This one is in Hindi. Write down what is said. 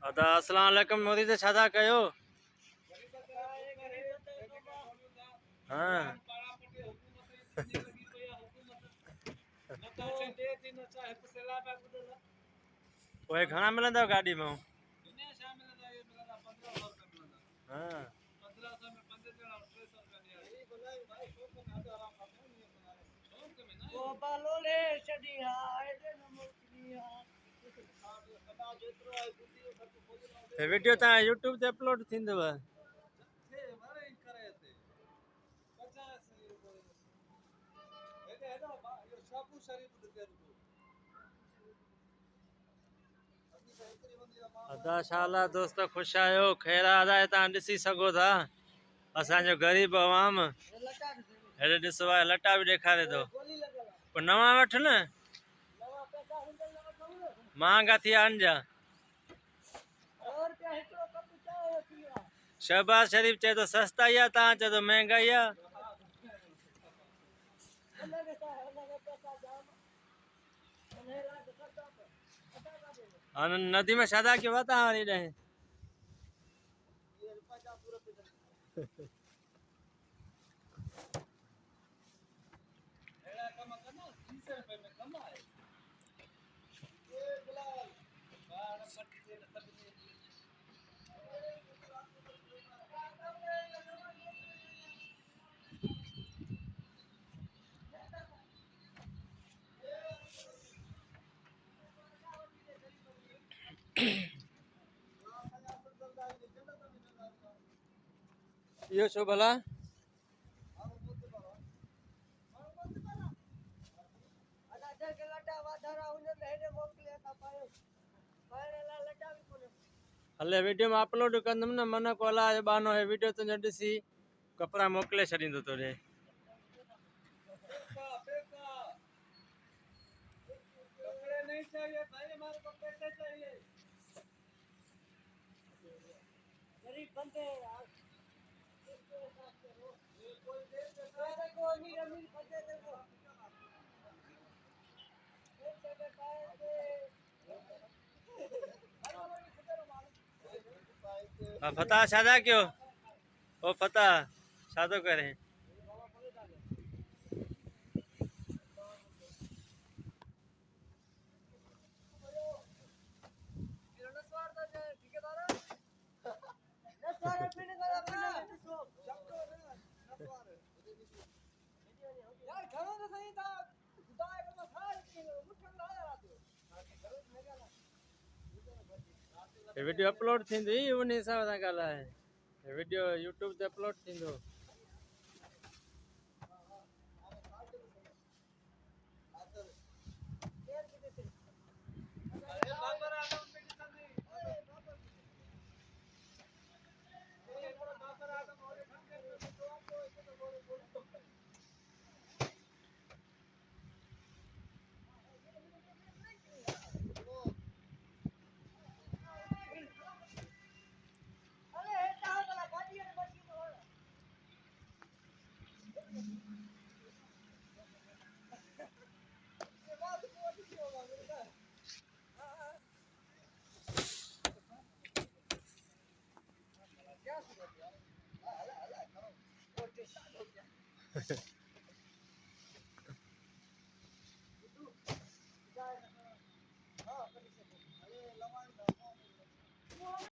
अस्सलाम वालेकुम मोदी से छादा कयो। हाँ ओए घणा मिलंदव गाड़ी में? हाँ वीडियो तव्हां यूट्यूब ते अपलोड थींदव। अदा शाला दोस्त खुश आयो ख़ैर अदा तव्हां ॾिसी सघो था असांजो ग़रीब अवाम हेॾे ॾिसो आहे लटा बि ॾेखारे थो। पोइ नवां वठ न महांगा थी विया आहिनि जा। शहबाज शरीफ चए थो सस्ताई आहे तव्हां चओ थो महांगाई आहे। नदी में शादा क्यों था वरी ॾहें इहो छो भला? हले वीडियो में अपलोड कंदुमि न मन को अला जो बहानो है वीडियो तुंहिंजो ॾिसी कपिड़ा मोकिले छॾींदो तोॾे। फता शादा क्यों ओ फता शादो करें वीडियो अपलोड थींदी उन हिसाब सां ॻाल्हाए। वीडियो यूट्यूब ते अपलोड थींदो।